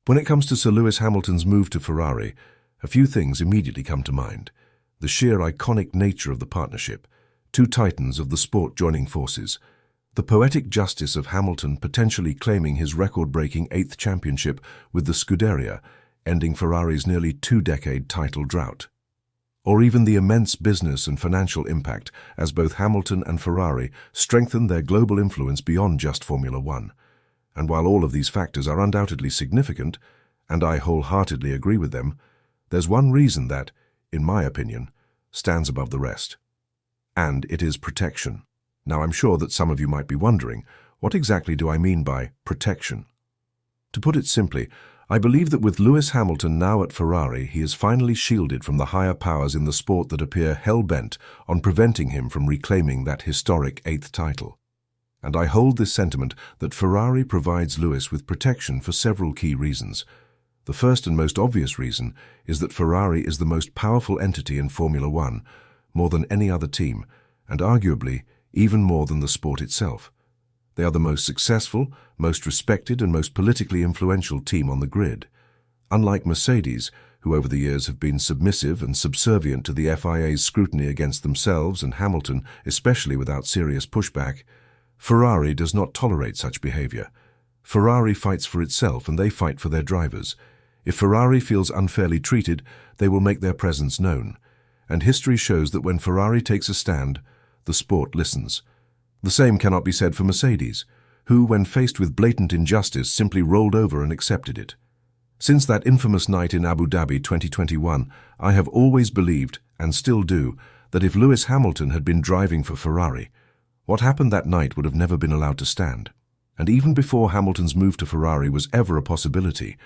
When it comes to Sir Lewis Hamilton's move to Ferrari, a few things immediately come to mind. The sheer iconic nature of the partnership, two titans of the sport joining forces, the poetic justice of Hamilton potentially claiming his record-breaking 8th championship with the Scuderia, ending Ferrari's nearly two-decade title drought. Or even the immense business and financial impact as both Hamilton and Ferrari strengthen their global influence beyond just Formula One. And while all of these factors are undoubtedly significant, and I wholeheartedly agree with them, there's one reason that, in my opinion, stands above the rest. And it is protection. Now, I'm sure that some of you might be wondering, what exactly do I mean by protection? To put it simply, I believe that with Lewis Hamilton now at Ferrari, he is finally shielded from the higher powers in the sport that appear hell-bent on preventing him from reclaiming that historic 8th title. And I hold this sentiment that Ferrari provides Lewis with protection for several key reasons. The first and most obvious reason is that Ferrari is the most powerful entity in Formula One, more than any other team, and arguably even more than the sport itself. They are the most successful, most respected, and most politically influential team on the grid. Unlike Mercedes, who over the years have been submissive and subservient to the FIA's scrutiny against themselves and Hamilton, especially without serious pushback, Ferrari does not tolerate such behavior. Ferrari fights for itself and they fight for their drivers. If Ferrari feels unfairly treated, they will make their presence known. And history shows that when Ferrari takes a stand, the sport listens. The same cannot be said for Mercedes, who, when faced with blatant injustice, simply rolled over and accepted it. Since that infamous night in Abu Dhabi 2021, I have always believed, and still do, that if Lewis Hamilton had been driving for Ferrari, what happened that night would have never been allowed to stand. And even before Hamilton's move to Ferrari was ever a possibility,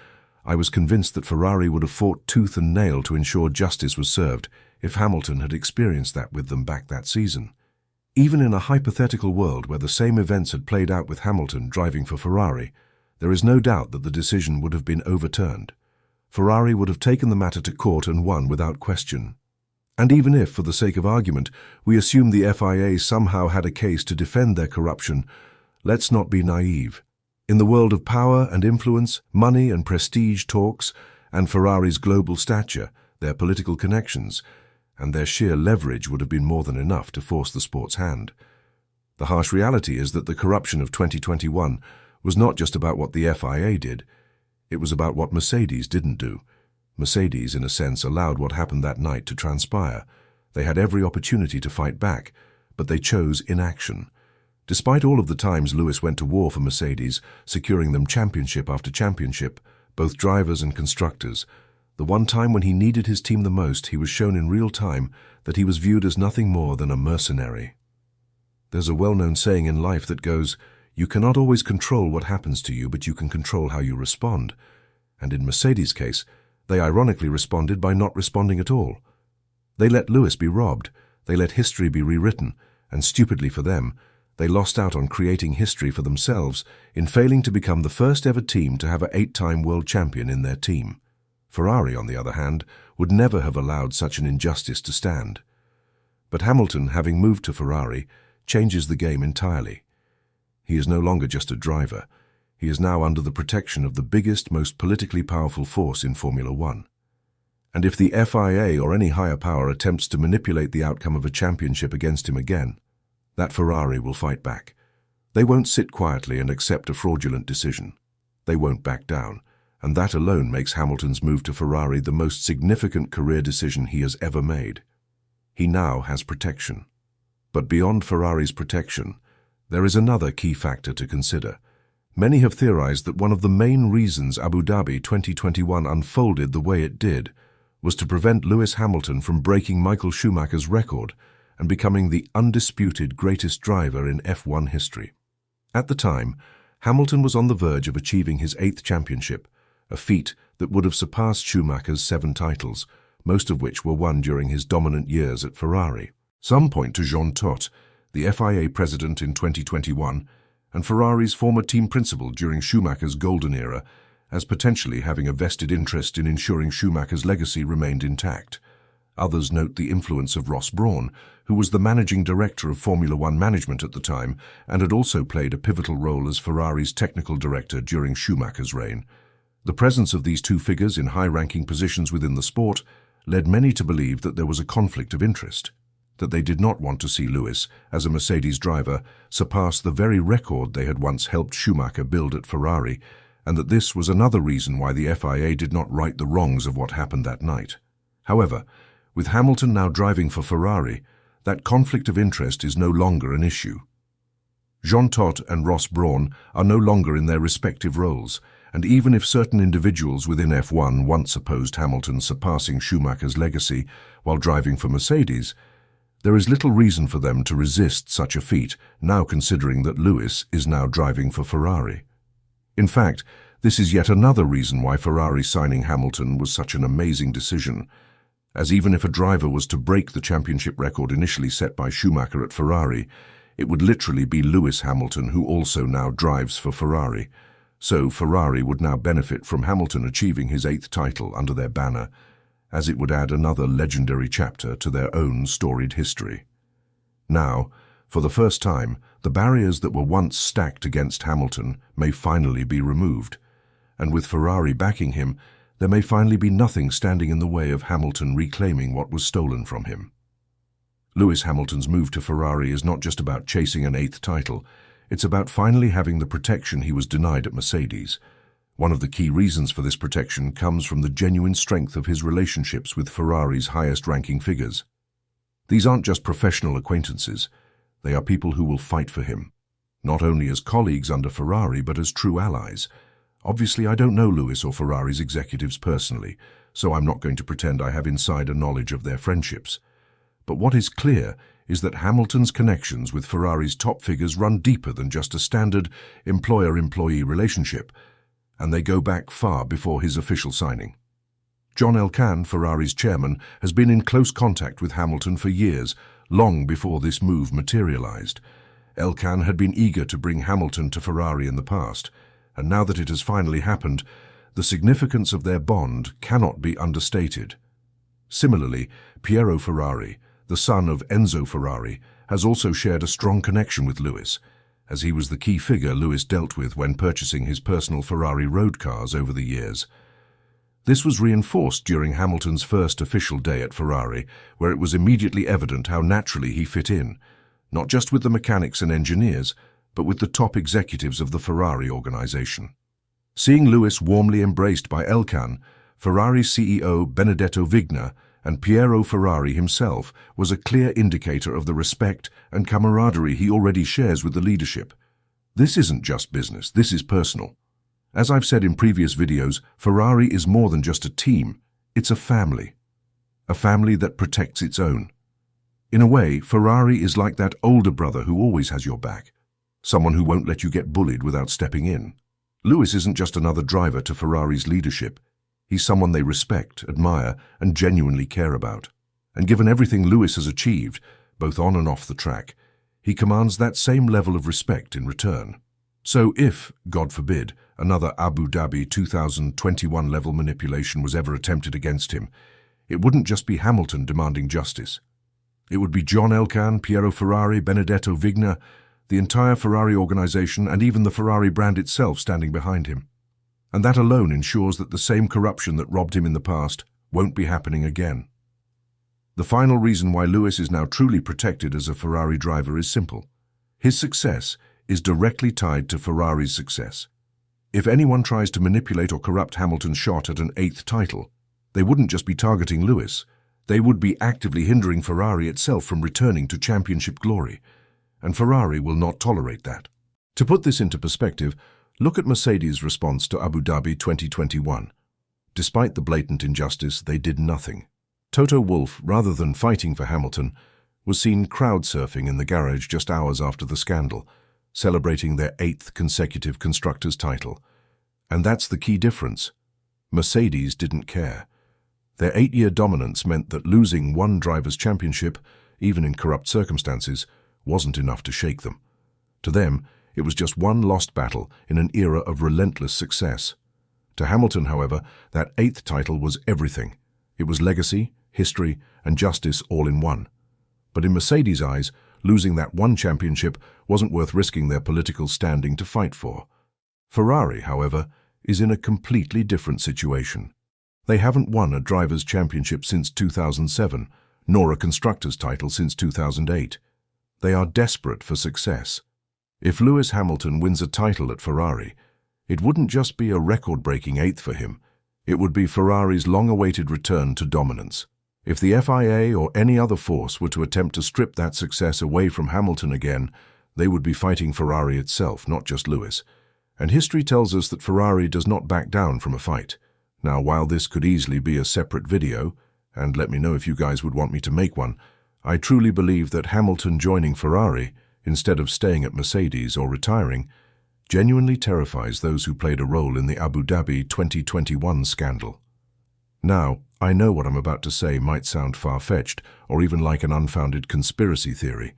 I was convinced that Ferrari would have fought tooth and nail to ensure justice was served if Hamilton had experienced that with them back that season. Even in a hypothetical world where the same events had played out with Hamilton driving for Ferrari, there is no doubt that the decision would have been overturned. Ferrari would have taken the matter to court and won without question. And even if, for the sake of argument, we assume the FIA somehow had a case to defend their corruption, let's not be naive. In the world of power and influence, money and prestige talks, and Ferrari's global stature, their political connections, and their sheer leverage would have been more than enough to force the sport's hand. The harsh reality is that the corruption of 2021 was not just about what the FIA did, it was about what Mercedes didn't do. Mercedes, in a sense, allowed what happened that night to transpire. They had every opportunity to fight back, but they chose inaction. Despite all of the times Lewis went to war for Mercedes, securing them championship after championship, both drivers and constructors, the one time when he needed his team the most, he was shown in real time that he was viewed as nothing more than a mercenary. There's a well-known saying in life that goes, "You cannot always control what happens to you, but you can control how you respond." And in Mercedes' case, they ironically responded by not responding at all. They let Lewis be robbed, they let history be rewritten, and stupidly for them, they lost out on creating history for themselves in failing to become the first ever team to have an 8-time world champion in their team. Ferrari, on the other hand, would never have allowed such an injustice to stand. But Hamilton, having moved to Ferrari, changes the game entirely. He is no longer just a driver. He is now under the protection of the biggest, most politically powerful force in Formula One. And if the FIA or any higher power attempts to manipulate the outcome of a championship against him again, that Ferrari will fight back. They won't sit quietly and accept a fraudulent decision. They won't back down. And that alone makes Hamilton's move to Ferrari the most significant career decision he has ever made. He now has protection. But beyond Ferrari's protection, there is another key factor to consider. Many have theorized that one of the main reasons Abu Dhabi 2021 unfolded the way it did was to prevent Lewis Hamilton from breaking Michael Schumacher's record and becoming the undisputed greatest driver in F1 history. At the time, Hamilton was on the verge of achieving his 8th championship, a feat that would have surpassed Schumacher's 7 titles, most of which were won during his dominant years at Ferrari. Some point to Todt, the FIA president in 2021, and Ferrari's former team principal during Schumacher's golden era, as potentially having a vested interest in ensuring Schumacher's legacy remained intact. Others note the influence of Brawn, who was the managing director of Formula One management at the time and had also played a pivotal role as Ferrari's technical director during Schumacher's reign. The presence of these two figures in high-ranking positions within the sport led many to believe that there was a conflict of interest, that they did not want to see Lewis, as a Mercedes driver, surpass the very record they had once helped Schumacher build at Ferrari, and that this was another reason why the FIA did not right the wrongs of what happened that night. However, with Hamilton now driving for Ferrari, that conflict of interest is no longer an issue. Todt and Brawn are no longer in their respective roles, and even if certain individuals within F1 once opposed Hamilton surpassing Schumacher's legacy while driving for Mercedes, there is little reason for them to resist such a feat, now considering that Lewis is now driving for Ferrari. In fact, this is yet another reason why Ferrari signing Hamilton was such an amazing decision, as even if a driver was to break the championship record initially set by Schumacher at Ferrari, it would literally be Lewis Hamilton who also now drives for Ferrari. So Ferrari would now benefit from Hamilton achieving his 8th title under their banner, as it would add another legendary chapter to their own storied history. Now, for the first time, the barriers that were once stacked against Hamilton may finally be removed, and with Ferrari backing him, there may finally be nothing standing in the way of Hamilton reclaiming what was stolen from him. Lewis Hamilton's move to Ferrari is not just about chasing an 8th title, it's about finally having the protection he was denied at Mercedes. One of the key reasons for this protection comes from the genuine strength of his relationships with Ferrari's highest-ranking figures. These aren't just professional acquaintances, they are people who will fight for him, not only as colleagues under Ferrari but as true allies. Obviously, I don't know Lewis or Ferrari's executives personally, so I'm not going to pretend I have insider knowledge of their friendships. But what is clear is that Hamilton's connections with Ferrari's top figures run deeper than just a standard employer-employee relationship, and they go back far before his official signing. Elkann, Ferrari's chairman, has been in close contact with Hamilton for years, long before this move materialized. Elkann had been eager to bring Hamilton to Ferrari in the past, and now that it has finally happened, the significance of their bond cannot be understated. Similarly, Piero Ferrari, the son of Enzo Ferrari, has also shared a strong connection with Lewis, as he was the key figure Lewis dealt with when purchasing his personal Ferrari road cars over the years. This was reinforced during Hamilton's first official day at Ferrari, where it was immediately evident how naturally he fit in, not just with the mechanics and engineers, but with the top executives of the Ferrari organization. Seeing Lewis warmly embraced by Elkann, Ferrari's CEO Benedetto Vigna, and Piero Ferrari himself was a clear indicator of the respect and camaraderie he already shares with the leadership. This isn't just business, this is personal. As I've said in previous videos, Ferrari is more than just a team, it's a family that protects its own. In a way, Ferrari is like that older brother who always has your back, someone who won't let you get bullied without stepping in. Lewis isn't just another driver to Ferrari's leadership. He's someone they respect, admire, and genuinely care about. And given everything Lewis has achieved, both on and off the track, he commands that same level of respect in return. So if, God forbid, another Abu Dhabi 2021 level manipulation was ever attempted against him, it wouldn't just be Hamilton demanding justice. It would be Elkann, Piero Ferrari, Benedetto Vigna, the entire Ferrari organization, and even the Ferrari brand itself standing behind him. And that alone ensures that the same corruption that robbed him in the past won't be happening again. The final reason why Lewis is now truly protected as a Ferrari driver is simple. His success is directly tied to Ferrari's success. If anyone tries to manipulate or corrupt Hamilton's shot at an 8th title, they wouldn't just be targeting Lewis, they would be actively hindering Ferrari itself from returning to championship glory, and Ferrari will not tolerate that. To put this into perspective, look at Mercedes' response to Abu Dhabi 2021. Despite the blatant injustice, they did nothing. Toto Wolff, rather than fighting for Hamilton, was seen crowd surfing in the garage just hours after the scandal, celebrating their 8th consecutive constructors' title. And that's the key difference. Mercedes didn't care. Their 8-year dominance meant that losing one driver's championship, even in corrupt circumstances, wasn't enough to shake them. To them, it was just one lost battle in an era of relentless success. To Hamilton, however, that 8th title was everything. It was legacy, history, and justice all in one. But in Mercedes' eyes, losing that one championship wasn't worth risking their political standing to fight for. Ferrari, however, is in a completely different situation. They haven't won a Drivers' Championship since 2007, nor a Constructors' title since 2008. They are desperate for success. If Lewis Hamilton wins a title at Ferrari, it wouldn't just be a record-breaking 8th for him. It would be Ferrari's long-awaited return to dominance. If the FIA or any other force were to attempt to strip that success away from Hamilton again, they would be fighting Ferrari itself, not just Lewis. And history tells us that Ferrari does not back down from a fight. Now, while this could easily be a separate video, and let me know if you guys would want me to make one, I truly believe that Hamilton joining Ferrari, instead of staying at Mercedes or retiring, genuinely terrifies those who played a role in the Abu Dhabi 2021 scandal. Now, I know what I'm about to say might sound far-fetched or even like an unfounded conspiracy theory,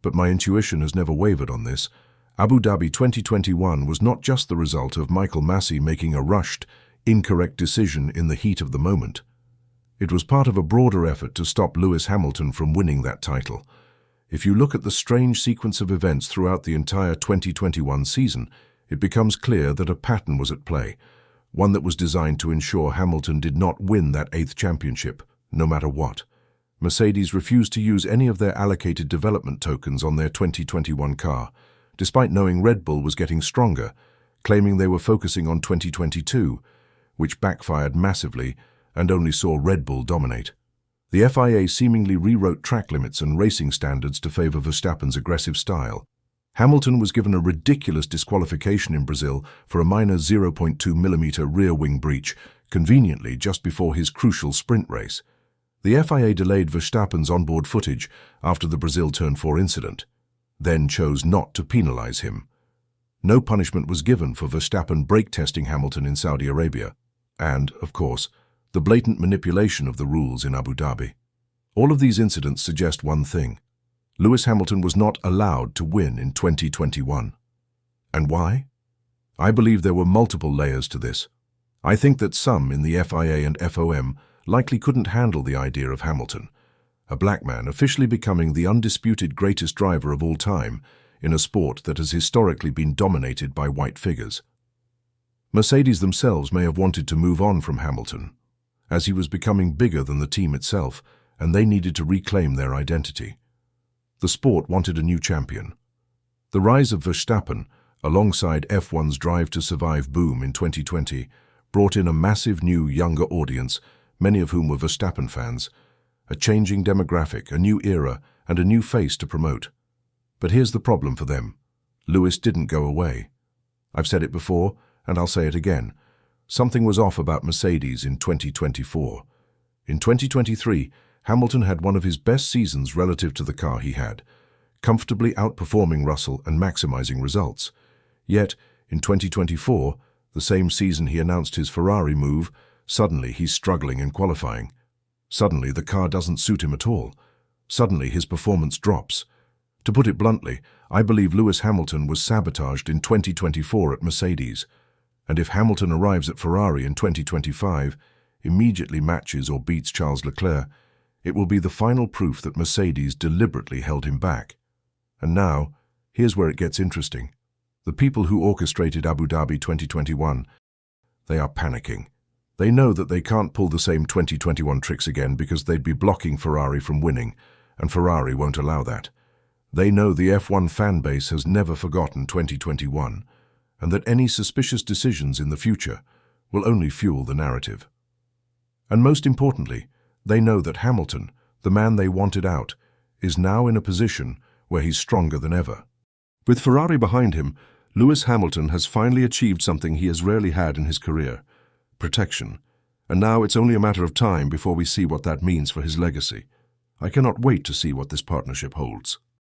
but my intuition has never wavered on this. Abu Dhabi 2021 was not just the result of Michael Masi making a rushed, incorrect decision in the heat of the moment. It was part of a broader effort to stop Lewis Hamilton from winning that title. If you look at the strange sequence of events throughout the entire 2021 season, it becomes clear that a pattern was at play, one that was designed to ensure Hamilton did not win that 8th championship, no matter what. Mercedes refused to use any of their allocated development tokens on their 2021 car, despite knowing Red Bull was getting stronger, claiming they were focusing on 2022, which backfired massively and only saw Red Bull dominate. The FIA seemingly rewrote track limits and racing standards to favor Verstappen's aggressive style. Hamilton was given a ridiculous disqualification in Brazil for a minor 0.2mm rear wing breach, conveniently just before his crucial sprint race. The FIA delayed Verstappen's onboard footage after the Brazil Turn 4 incident, then chose not to penalize him. No punishment was given for Verstappen brake testing Hamilton in Saudi Arabia, and, of course, the blatant manipulation of the rules in Abu Dhabi. All of these incidents suggest one thing: Lewis Hamilton was not allowed to win in 2021. And why? I believe there were multiple layers to this. I think that some in the FIA and FOM likely couldn't handle the idea of Hamilton, a black man officially becoming the undisputed greatest driver of all time in a sport that has historically been dominated by white figures. Mercedes themselves may have wanted to move on from Hamilton, as he was becoming bigger than the team itself, and they needed to reclaim their identity. The sport wanted a new champion. The rise of Verstappen, alongside F1's Drive to Survive boom in 2020, brought in a massive new, younger audience, many of whom were Verstappen fans, a changing demographic, a new era, and a new face to promote. But here's the problem for them: Lewis didn't go away. I've said it before, and I'll say it again. Something was off about Mercedes in 2024. In 2023, Hamilton had one of his best seasons relative to the car he had, comfortably outperforming Russell and maximizing results. Yet, in 2024, the same season he announced his Ferrari move, suddenly he's struggling in qualifying. Suddenly the car doesn't suit him at all. Suddenly his performance drops. To put it bluntly, I believe Lewis Hamilton was sabotaged in 2024 at Mercedes. And if Hamilton arrives at Ferrari in 2025, immediately matches or beats Charles Leclerc, it will be the final proof that Mercedes deliberately held him back. And now, here's where it gets interesting. The people who orchestrated Abu Dhabi 2021, they are panicking. They know that they can't pull the same 2021 tricks again because they'd be blocking Ferrari from winning, and Ferrari won't allow that. They know the F1 fan base has never forgotten 2021, and that any suspicious decisions in the future will only fuel the narrative. And most importantly, they know that Hamilton, the man they wanted out, is now in a position where he's stronger than ever. With Ferrari behind him, Lewis Hamilton has finally achieved something he has rarely had in his career: protection. And now it's only a matter of time before we see what that means for his legacy. I cannot wait to see what this partnership holds.